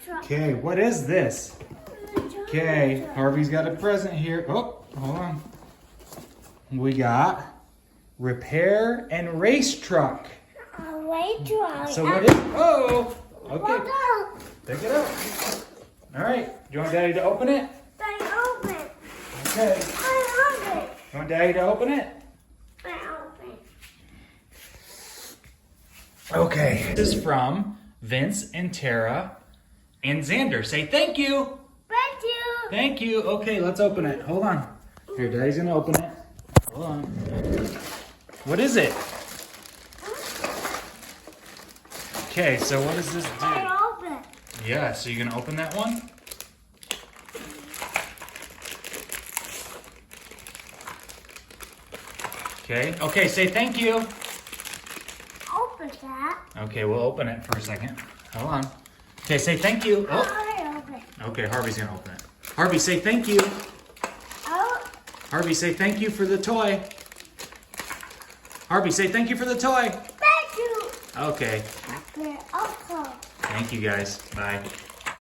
Okay, what is this? Okay, Harvey's got a present here. Oh, hold on. We got repair and race truck. So what is? Oh, okay. Pick it up. All right. Do you want Daddy to open it? Okay. You want Daddy to open it? Okay. This is from Vince and Tara and Zander. Say thank you. Thank you. Okay, let's open it. Hold on. Here, Daddy's gonna open it. Hold on. What is it? Okay, so what does this do? Yeah, so you're gonna open that one? Okay. Okay, say thank you. Open that. Okay, we'll open it for a second. Hold on. Okay, say thank you. Oh. I open. Okay, Harvey's gonna open it. Harvey, say thank you. Oh. Harvey, say thank you for the toy. Harvey, say thank you for the toy. Thank you. Okay. Okay. Thank you guys. Bye.